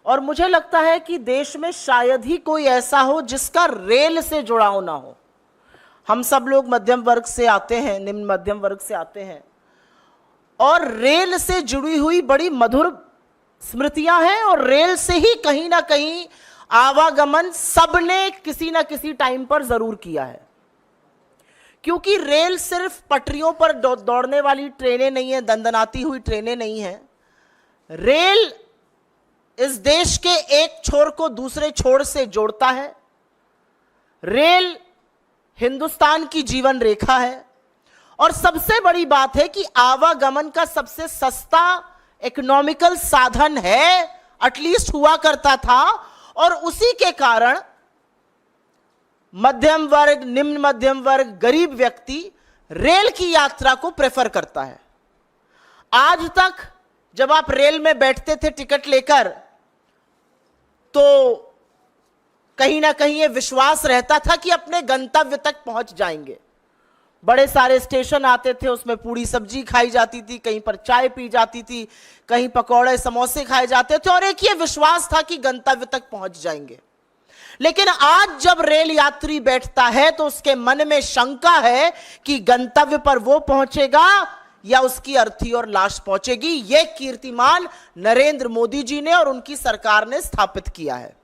और मुझे लगता है कि देश में शायद ही कोई ऐसा हो जिसका रेल से जुड़ाव ना हो। हम सब लोग मध्यम वर्ग से आते हैं, निम्न मध्यम वर्ग से आते हैं, और रेल से जुड़ी हुई बड़ी मधुर स्मृतियां हैं, और रेल से ही कहीं ना कहीं आवागमन सबने किसी ना किसी टाइम पर जरूर किया है। क्योंकि रेल सिर्फ पटरियों पर दौड़ने वाली ट्रेनें नहीं है, दंदनाती हुई ट्रेनें नहीं है। रेल इस देश के एक छोर को दूसरे छोर से जोड़ता है। रेल हिंदुस्तान की जीवन रेखा है, और सबसे बड़ी बात है कि आवागमन का सबसे सस्ता इकोनॉमिकल साधन है, एटलीस्ट हुआ करता था, और उसी के कारण मध्यम वर्ग, निम्न मध्यम वर्ग, गरीब व्यक्ति रेल की यात्रा को प्रेफर करता है। आज तक जब आप रेल में बैठते थे टिकट लेकर, तो कहीं ना कहीं यह विश्वास रहता था कि अपने गंतव्य तक पहुंच जाएंगे। बड़े सारे स्टेशन आते थे, उसमें पूरी सब्जी खाई जाती थी, कहीं पर चाय पी जाती थी, कहीं पकौड़े समोसे खाए जाते थे, और एक ये विश्वास था कि गंतव्य तक पहुंच जाएंगे। लेकिन आज जब रेल यात्री बैठता है तो उसके मन में शंका है कि गंतव्य पर वो पहुंचेगा या उसकी अर्थी और लाश पहुंचेगी। यह कीर्तिमान नरेंद्र मोदी जी ने और उनकी सरकार ने स्थापित किया है।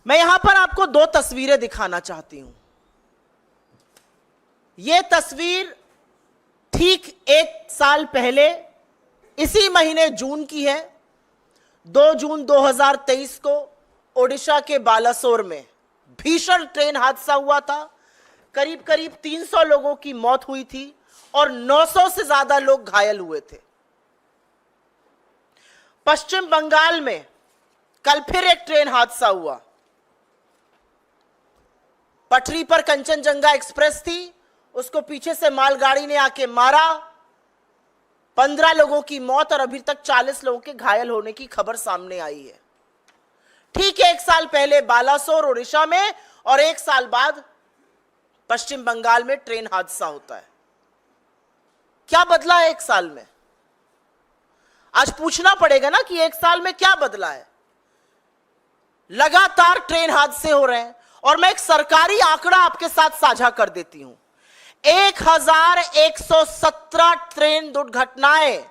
मैं यहां पर आपको दो तस्वीरें दिखाना चाहती हूं। यह तस्वीर ठीक एक साल पहले इसी महीने जून की है। 2 जून 2023 को ओडिशा के बालासोर में भीषण ट्रेन हादसा हुआ था। करीब करीब 300 लोगों की मौत हुई थी और 900 से ज्यादा लोग घायल हुए थे। पश्चिम बंगाल में कल फिर एक ट्रेन हादसा हुआ। पटरी पर कंचनजंगा एक्सप्रेस थी, उसको पीछे से मालगाड़ी ने आके मारा। 15 लोगों की मौत और अभी तक 40 लोगों के घायल होने की खबर सामने आई है। ठीक है, एक साल पहले बालासोर ओडिशा में, और एक साल बाद पश्चिम बंगाल में ट्रेन हादसा होता है। क्या बदला है एक साल में? आज पूछना पड़ेगा ना कि एक साल में क्या बदला है। लगातार ट्रेन हादसे हो रहे हैं, और मैं एक सरकारी आंकड़ा आपके साथ साझा कर देती हूं। 1117 ट्रेन दुर्घटनाएं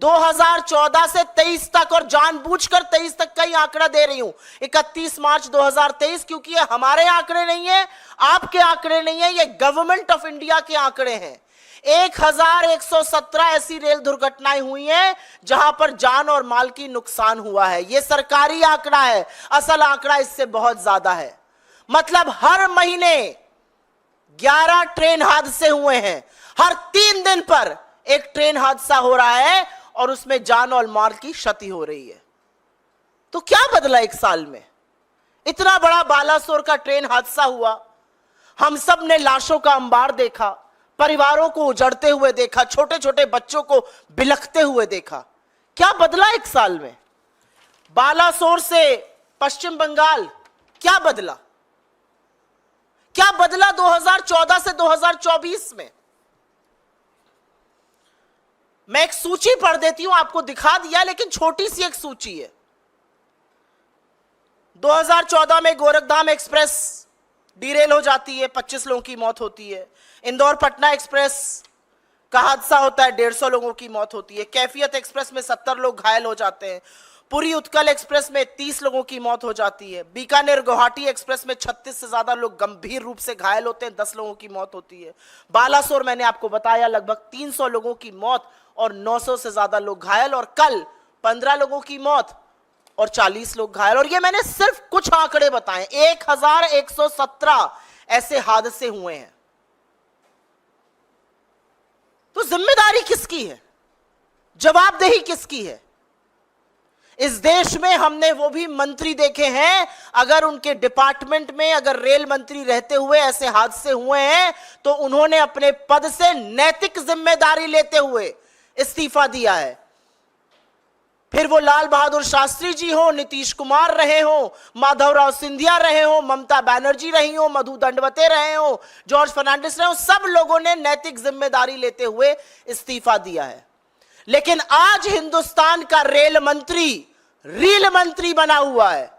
2014 से 23 तक, और जानबूझकर 23 तक का ही आंकड़ा दे रही हूं, 31 मार्च 2023, क्योंकि ये हमारे आंकड़े नहीं है, आपके आंकड़े नहीं है, ये गवर्नमेंट ऑफ इंडिया के आंकड़े हैं। 1117 ऐसी रेल दुर्घटनाएं हुई हैं जहां पर जान और माल की नुकसान हुआ है। यह सरकारी आंकड़ा है, असल आंकड़ा इससे बहुत ज्यादा है। मतलब हर महीने 11 ट्रेन हादसे हुए हैं। हर 3 दिन पर एक ट्रेन हादसा हो रहा है, और उसमें जान और माल की क्षति हो रही है। तो क्या बदला एक साल में? इतना बड़ा बालासोर का ट्रेन हादसा हुआ, हम सब ने लाशों का अंबार देखा, परिवारों को उजड़ते हुए देखा, छोटे छोटे बच्चों को बिलखते हुए देखा। क्या बदला एक साल में? बालासोर से पश्चिम बंगाल क्या बदला? क्या बदला 2014 से 2024 में? मैं एक सूची पढ़ देती हूं, आपको दिखा दिया, लेकिन छोटी सी एक सूची है। 2014 में गोरखधाम एक्सप्रेस डिरेल हो जाती है, 25 लोगों की मौत होती है। इंदौर पटना एक्सप्रेस का हादसा होता है, 150 लोगों की मौत होती है। कैफियत एक्सप्रेस में 70 लोग घायल हो जाते हैं। पुरी उत्कल एक्सप्रेस में 30 लोगों की मौत हो जाती है। बीकानेर गुवाहाटी एक्सप्रेस में 36 से ज्यादा लोग गंभीर रूप से घायल होते हैं, 10 लोगों की मौत होती है। बालासोर मैंने आपको बताया, लगभग 300 लोगों की मौत और 900 से ज्यादा लोग घायल, और कल 15 लोगों की मौत और 40 लोग घायल। और ये मैंने सिर्फ कुछ आंकड़े बताए। 1117 ऐसे हादसे हुए हैं। तो जिम्मेदारी किसकी है? जवाबदेही किसकी है? इस देश में हमने वो भी मंत्री देखे हैं, अगर उनके डिपार्टमेंट में अगर रेल मंत्री रहते हुए ऐसे हादसे हुए हैं तो उन्होंने अपने पद से नैतिक जिम्मेदारी लेते हुए इस्तीफा दिया है। फिर वो लाल बहादुर शास्त्री जी हो, नीतीश कुमार रहे हो, माधवराव सिंधिया रहे हो, ममता बनर्जी रही हो, मधु दंडवते रहे हो, जॉर्ज फर्नांडिस रहे हो, सब लोगों ने नैतिक जिम्मेदारी लेते हुए इस्तीफा दिया है। लेकिन आज हिंदुस्तान का रेल मंत्री रील मंत्री बना हुआ है।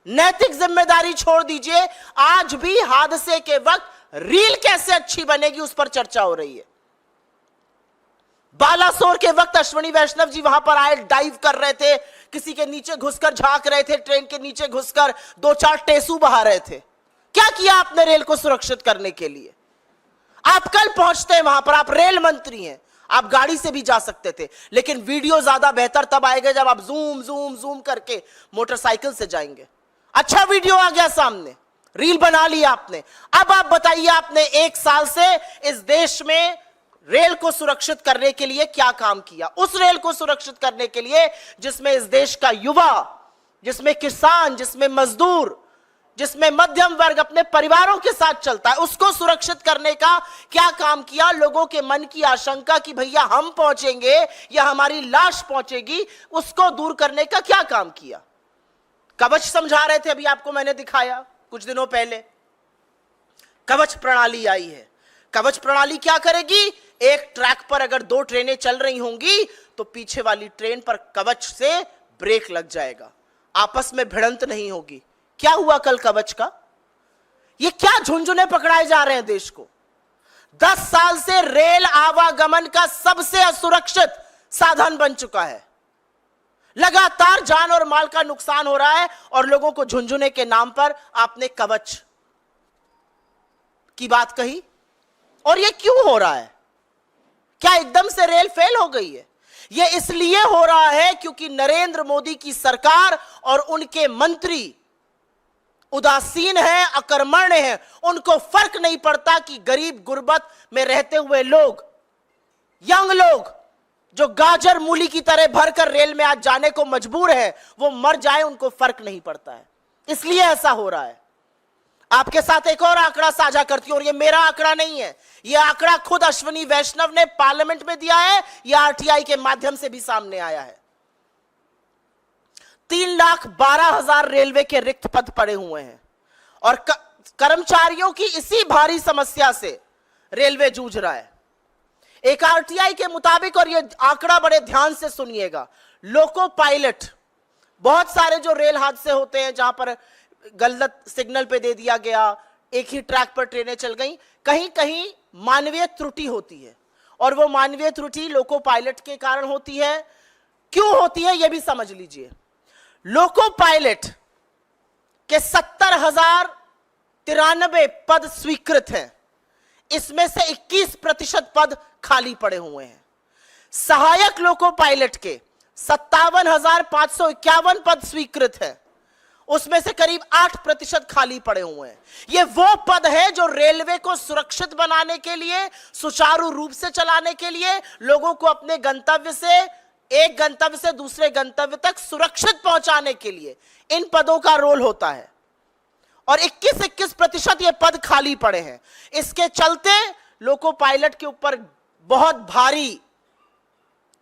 नैतिक जिम्मेदारी छोड़ दीजिए, आज भी हादसे के वक्त रील कैसे अच्छी बनेगी उस पर चर्चा हो रही है। बालासोर के वक्त अश्विनी वैष्णव जी वहां पर आए, डाइव कर रहे थे, किसी के नीचे घुसकर झांक रहे थे, ट्रेन के नीचे घुसकर 2-4 टेसू बहा रहे थे। क्या किया आपने रेल को सुरक्षित करने के लिए? आप कल पहुंचते हैं वहां पर, आप रेल मंत्री हैं, आप गाड़ी से भी जा सकते थे, लेकिन वीडियो ज्यादा बेहतर तब आएगा जब आप जूम जूम जूम करके मोटरसाइकिल से जाएंगे। अच्छा वीडियो आ गया सामने, रील बना लिया आपने। अब आप बताइए, आपने 1 साल से इस देश में रेल को सुरक्षित करने के लिए क्या काम किया? उस रेल को सुरक्षित करने के लिए जिसमें इस देश का युवा, जिसमें किसान, जिसमें मजदूर, जिसमें मध्यम वर्ग अपने परिवारों के साथ चलता है, उसको सुरक्षित करने का क्या काम किया? लोगों के मन की आशंका कि भैया हम पहुंचेंगे या हमारी लाश पहुंचेगी, उसको दूर करने का क्या काम किया? कवच समझा रहे थे, अभी आपको मैंने दिखाया कुछ दिनों पहले। कवच प्रणाली आई है। कवच प्रणाली क्या करेगी? एक ट्रैक पर अगर 2 ट्रेनें चल रही होंगी तो पीछे वाली ट्रेन पर कवच से ब्रेक लग जाएगा, आपस में भिड़ंत नहीं होगी। क्या हुआ कल कवच का? ये क्या झुंझुने पकड़ाए जा रहे हैं देश को? 10 साल से रेल आवागमन का सबसे असुरक्षित साधन बन चुका है। लगातार जान और माल का नुकसान हो रहा है और लोगों को झुंझुने के नाम पर आपने कवच की बात कही। और ये क्यों हो रहा है? क्या एकदम से रेल फेल हो गई है? ये इसलिए हो रहा है क्योंकि नरेंद्र मोदी की सरकार और उनके मंत्री उदासीन हैं, अकर्मण्य हैं। उनको फर्क नहीं पड़ता कि गरीब गुर्बत में रहते हुए लोग, यंग लोग जो गाजर मूली की तरह भरकर रेल में आज जाने को मजबूर है, वो मर जाए, उनको फर्क नहीं पड़ता है। इसलिए ऐसा हो रहा है। आपके साथ एक और आंकड़ा साझा करती हूं, और ये मेरा आंकड़ा नहीं है, ये आंकड़ा खुद अश्विनी वैष्णव ने पार्लियामेंट में दिया है, यह आरटीआई के माध्यम से भी सामने आया है। 3,12,000 रेलवे के रिक्त पद पड़े हुए हैं और कर्मचारियों की इसी भारी समस्या से रेलवे जूझ रहा है। एक आरटीआई के मुताबिक, और ये आंकड़ा बड़े ध्यान से सुनिएगा, लोको पायलट, बहुत सारे जो रेल हादसे होते हैं जहां पर गलत सिग्नल पे दे दिया गया, एक ही ट्रैक पर ट्रेनें चल गई, कहीं कहीं मानवीय त्रुटि होती है, और वो मानवीय त्रुटि लोको पायलट के कारण होती है। क्यों होती है ये भी समझ लीजिए। लोको पायलट के 70,093 पद स्वीकृत हैं, इसमें से 21% पद खाली पड़े हुए हैं। सहायक लोको पायलट के 57,551 पद स्वीकृत हैं, उसमें से करीब 8% खाली पड़े हुए हैं। ये वो पद है जो रेलवे को सुरक्षित बनाने के लिए, सुचारू रूप से चलाने के लिए, लोगों को अपने गंतव्य से, एक गंतव्य से दूसरे गंतव्य तक सुरक्षित पहुंचाने के लिए इन पदों का रोल होता है। और 21% ये पद खाली पड़े हैं। इसके चलते लोको पायलट के ऊपर बहुत भारी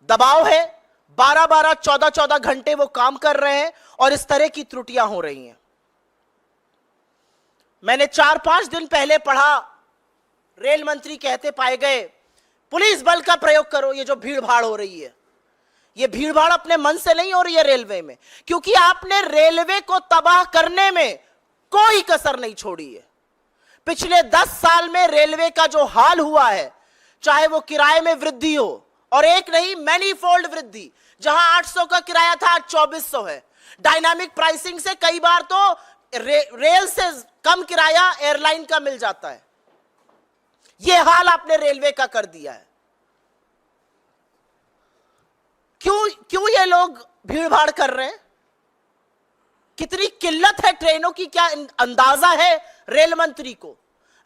दबाव है। 12-12, 14-14 घंटे वो काम कर रहे हैं और इस तरह की त्रुटियां हो रही हैं। मैंने 4-5 दिन पहले पढ़ा, रेल मंत्री कहते पाए गए, पुलिस बल का प्रयोग करो। ये जो भीड़ भाड़ हो रही है, ये भीड़ भाड़ अपने मन से नहीं हो रही है रेलवे में, क्योंकि आपने रेलवे को तबाह करने में कोई कसर नहीं छोड़ी है। पिछले 10 साल में रेलवे का जो हाल हुआ है, चाहे वो किराए में वृद्धि हो, और एक नहीं मैनीफोल्ड वृद्धि, जहां 800 का किराया था आज 2400 है। डायनामिक प्राइसिंग से कई बार तो रेल से कम किराया एयरलाइन का मिल जाता है। यह हाल आपने रेलवे का कर दिया है। क्यों ये लोग भीड़ भाड़ कर रहे हैं? कितनी किल्लत है ट्रेनों की, क्या अंदाजा है रेल मंत्री को?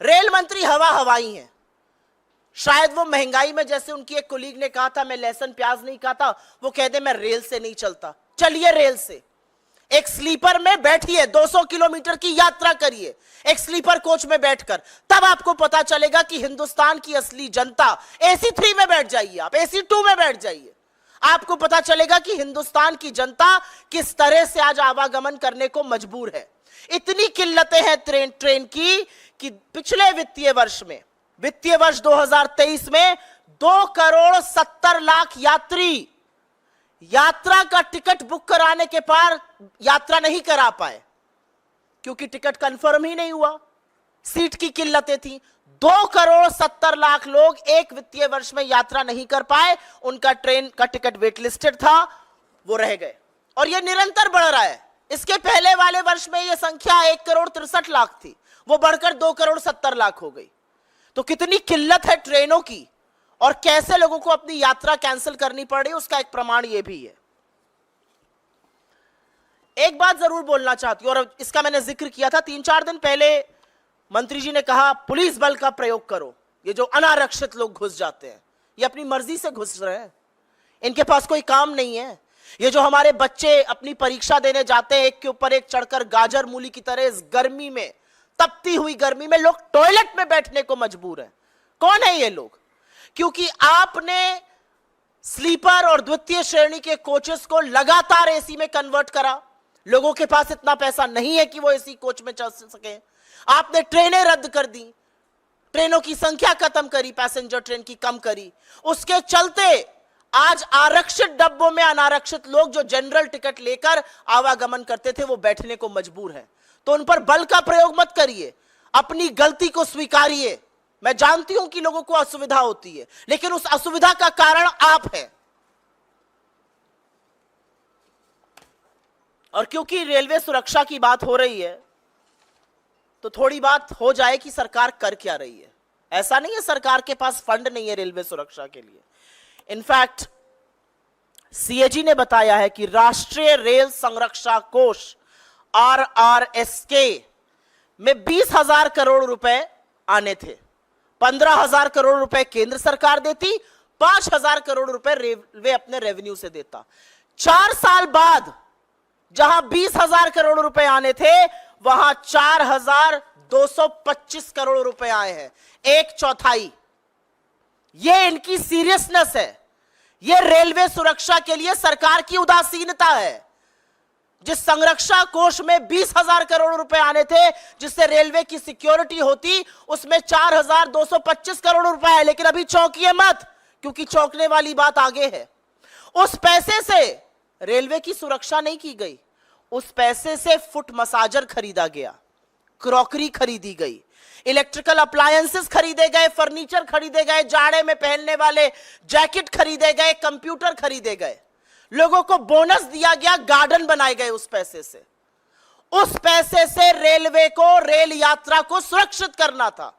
रेल मंत्री हवाई हैं। शायद वो महंगाई में, जैसे उनकी एक कोलीग ने कहा था, मैं लहसुन प्याज नहीं खाता, वो कहते मैं रेल से नहीं चलता। चलिए रेल से, एक स्लीपर में बैठिए, 200 किलोमीटर की यात्रा करिए एक स्लीपर कोच में बैठकर, तब आपको पता चलेगा कि हिंदुस्तान की असली जनता, AC 3 में बैठ जाइए, आप AC 2 में बैठ जाइए, आपको पता चलेगा कि हिंदुस्तान की जनता किस तरह से आज आवागमन करने को मजबूर है। इतनी किल्लतें हैं ट्रेन की कि पिछले वित्तीय वर्ष में, वित्तीय वर्ष 2023 में 2,70,00,000 यात्री यात्रा का टिकट बुक कराने के पार यात्रा नहीं करा पाए क्योंकि टिकट कंफर्म ही नहीं हुआ, सीट की किल्लतें थी। 2,70,00,000 लोग एक वित्तीय वर्ष में यात्रा नहीं कर पाए, उनका ट्रेन का टिकट वेट लिस्टेड था, वो रह गए। और यह निरंतर बढ़ रहा है। इसके पहले वाले वर्ष में यह संख्या 1,63,00,000 थी, वो बढ़कर 2,70,00,000 हो गई। तो कितनी किल्लत है ट्रेनों की और कैसे लोगों को अपनी यात्रा कैंसिल करनी पड़ी, उसका एक प्रमाण यह भी है। एक बात जरूर बोलना चाहती हूं, और इसका मैंने जिक्र किया था 3-4 दिन पहले। मंत्री जी ने कहा पुलिस बल का प्रयोग करो। ये जो अनारक्षित लोग घुस जाते हैं, ये अपनी मर्जी से घुस रहे हैं, इनके पास कोई काम नहीं है। ये जो हमारे बच्चे अपनी परीक्षा देने जाते हैं, एक के ऊपर एक चढ़कर गाजर मूली की तरह इस गर्मी में, तपती हुई गर्मी में लोग टॉयलेट में बैठने को मजबूर हैं। कौन है ये लोग? क्योंकि आपने स्लीपर और द्वितीय श्रेणी के कोचेस को लगातार एसी में कन्वर्ट करा। लोगों के पास इतना पैसा नहीं है कि वो एसी कोच में चल सके। आपने ट्रेनें रद्द कर दी, ट्रेनों की संख्या खत्म करी, पैसेंजर ट्रेन की कम करी। उसके चलते आज आरक्षित डब्बों में अनारक्षित लोग जो जनरल टिकट लेकर आवागमन करते थे, वो बैठने को मजबूर हैं। तो उन पर बल का प्रयोग मत करिए, अपनी गलती को स्वीकारिए। मैं जानती हूं कि लोगों को असुविधा होती है, लेकिन उस असुविधा का कारण आप हैं। और क्योंकि रेलवे सुरक्षा की बात हो रही है, तो थोड़ी बात हो जाए कि सरकार कर क्या रही है। ऐसा नहीं है सरकार के पास फंड नहीं है रेलवे सुरक्षा के लिए। इनफैक्ट सीएजी ने बताया है कि राष्ट्रीय रेल संरक्षा कोष RRSK में 20,000 करोड़ रुपए आने थे। 15,000 करोड़ रुपए केंद्र सरकार देती, 5,000 करोड़ रुपए रेलवे अपने रेवेन्यू से देता। 4 साल बाद जहां 20,000 करोड़ रुपए आने थे, वहां 4,225 करोड़ रुपए आए हैं, 1/4। यह इनकी सीरियसनेस है। यह रेलवे सुरक्षा के लिए सरकार की उदासीनता है। जिस संरक्षा कोष में 20,000 करोड़ रुपए आने थे, जिससे रेलवे की सिक्योरिटी होती, उसमें 4,225 करोड़ रुपए है। लेकिन अभी चौंकिए मत, क्योंकि चौंकने वाली बात आगे है। उस पैसे से रेलवे की सुरक्षा नहीं की गई, उस पैसे से फुट मसाजर खरीदा गया, क्रॉकरी खरीदी गई, इलेक्ट्रिकल अप्लायंसेस खरीदे गए, फर्नीचर खरीदे गए, जाड़े में पहनने वाले जैकेट खरीदे गए, कंप्यूटर खरीदे गए, लोगों को बोनस दिया गया, गार्डन बनाए गए उस पैसे से। उस पैसे से रेलवे को, रेल यात्रा को सुरक्षित करना था,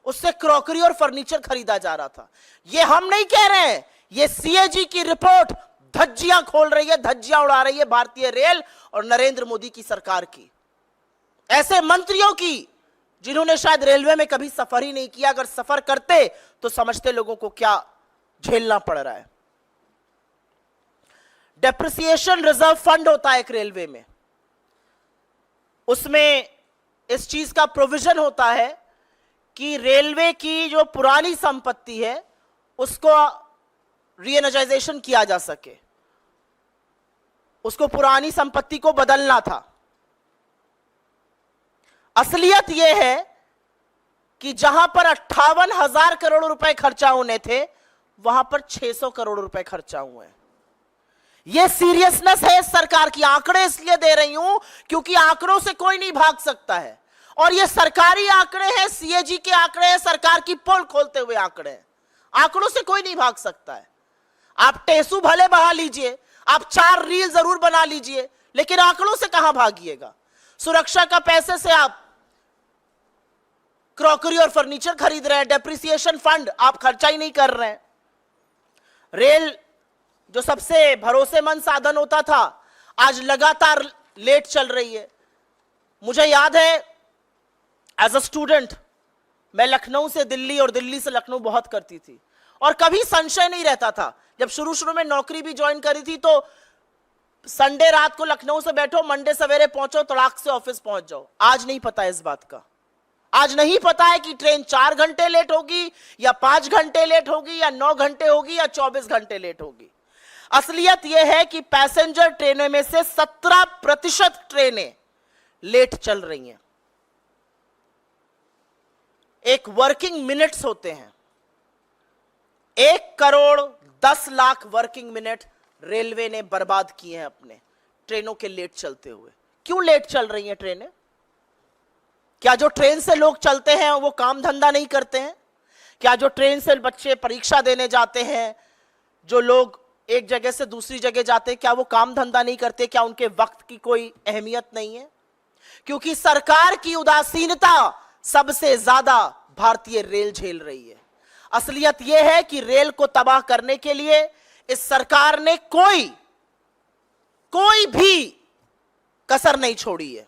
उससे क्रॉकरी और फर्नीचर खरीदा जा रहा था। ये हम नहीं कह रहे हैं, ये सीएजी की रिपोर्ट धज्जियां खोल रही है, धज्जियां उड़ा रही है भारतीय रेल और नरेंद्र मोदी की सरकार की, ऐसे मंत्रियों की जिन्होंने शायद रेलवे में कभी सफर ही नहीं किया। अगर सफर करते तो समझते लोगों को क्या झेलना पड़ रहा है। डेप्रिसिएशन रिजर्व फंड होता है एक रेलवे में, उसमें इस चीज का प्रोविजन होता है कि रेलवे की जो पुरानी संपत्ति है उसको रीएनर्जाइजेशन किया जा सके, उसको पुरानी संपत्ति को बदलना था। असलियत यह है कि जहां पर 58,000 करोड़ रुपए खर्चा होने थे, वहां पर 600 करोड़ रुपए खर्चा हुए हैं। यह सीरियसनेस है सरकार की। आंकड़े इसलिए दे रही हूं क्योंकि आंकड़ों से कोई नहीं भाग सकता है, और ये सरकारी आंकड़े हैं, सीएजी के आंकड़े हैं, सरकार की पोल खोलते हुए आंकड़े हैं। आंकड़ों से कोई नहीं भाग सकता है। आप टेसू भले बहा लीजिए, आप 4 रील जरूर बना लीजिए, लेकिन आंकड़ों से कहां भागिएगा। सुरक्षा का पैसे से आप क्रॉकरी और फर्नीचर खरीद रहे हैं, डेप्रिसिएशन फंड आप खर्चा ही नहीं कर रहे हैं। रेल जो सबसे भरोसेमंद साधन होता था, आज लगातार लेट चल रही है। मुझे याद है एज अ स्टूडेंट मैं लखनऊ से दिल्ली और दिल्ली से लखनऊ बहुत करती थी, और कभी संशय नहीं रहता था। जब शुरू शुरू में नौकरी भी ज्वाइन करी थी तो संडे रात को लखनऊ से बैठो, मंडे सवेरे पहुंचो, तड़ाक से ऑफिस पहुंच जाओ। आज नहीं पता इस बात का। आज नहीं पता है कि ट्रेन 4 घंटे लेट होगी या 5 घंटे लेट होगी या 9 घंटे होगी या 24 घंटे लेट होगी। असलियत यह है कि पैसेंजर ट्रेनों में से 17% ट्रेनें लेट चल रही हैं। एक वर्किंग मिनट्स होते हैं, 1 crore 10 lakh working minute railway ने बर्बाद किए हैं अपने, ट्रेनों के लेट चलते हुए। क्यों लेट चल रही हैं ट्रेनें? क्या जो ट्रेन से लोग चलते हैं वो काम धंधा नहीं करते हैं? क्या जो ट्रेन से बच्चे परीक्षा देने जाते हैं, जो लोग एक जगह से दूसरी जगह जाते हैं, क्या वो काम धंधा नहीं करते? क्या उनके वक्त की कोई अहमियत नहीं है? क्योंकि सरकार की उदासीनता सबसे ज्यादा भारतीय रेल झेल रही है। असलियत यह है कि रेल को तबाह करने के लिए इस सरकार ने कोई भी कसर नहीं छोड़ी है।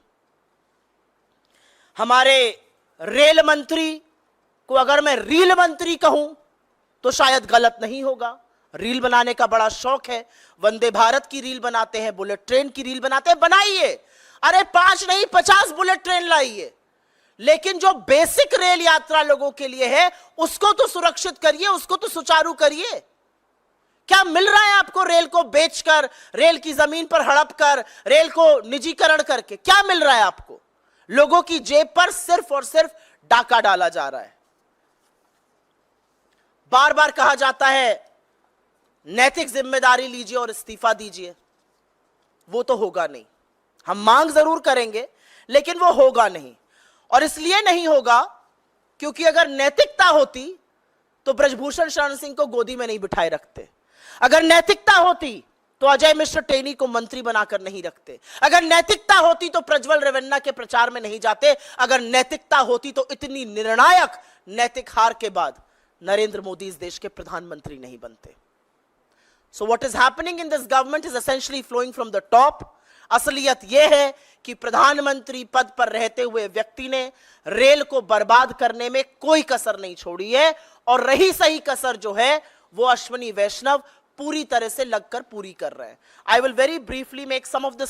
हमारे रेल मंत्री को अगर मैं रील मंत्री कहूं तो शायद गलत नहीं होगा। रील बनाने का बड़ा शौक है, वंदे भारत की रील बनाते हैं, बुलेट ट्रेन की रील बनाते हैं, बनाइए। अरे 5 नहीं 50 बुलेट ट्रेन लाइए, लेकिन जो बेसिक रेल यात्रा लोगों के लिए है उसको तो सुरक्षित करिए, उसको तो सुचारू करिए। क्या मिल रहा है आपको रेल को बेचकर, रेल की जमीन पर हड़प कर, रेल को निजीकरण करके? क्या मिल रहा है आपको? लोगों की जेब पर सिर्फ और सिर्फ डाका डाला जा रहा है। बार बार कहा जाता है नैतिक जिम्मेदारी लीजिए और इस्तीफा दीजिए। वो तो होगा नहीं। हम मांग जरूर करेंगे लेकिन वो होगा नहीं। और इसलिए नहीं होगा क्योंकि अगर नैतिकता होती तो ब्रजभूषण शरण सिंह को गोदी में नहीं बिठाए रखते। अगर नैतिकता होती तो अजय मिश्र टेनी को मंत्री बनाकर नहीं रखते। अगर नैतिकता होती तो प्रज्वल रेवन्ना के प्रचार में नहीं जाते। अगर नैतिकता होती तो इतनी निर्णायक नैतिक हार के बाद नरेंद्र मोदी इस देश के प्रधानमंत्री नहीं बनते। So what is happening in this government is essentially flowing from the top. असलियत यह है कि प्रधानमंत्री पद पर रहते हुए व्यक्ति ने रेल को बर्बाद करने में कोई कसर नहीं छोड़ी है, और रही सही कसर जो है वो अश्विनी वैष्णव पूरी तरह से लगकर पूरी कर रहे हैं। I will very briefly make some of the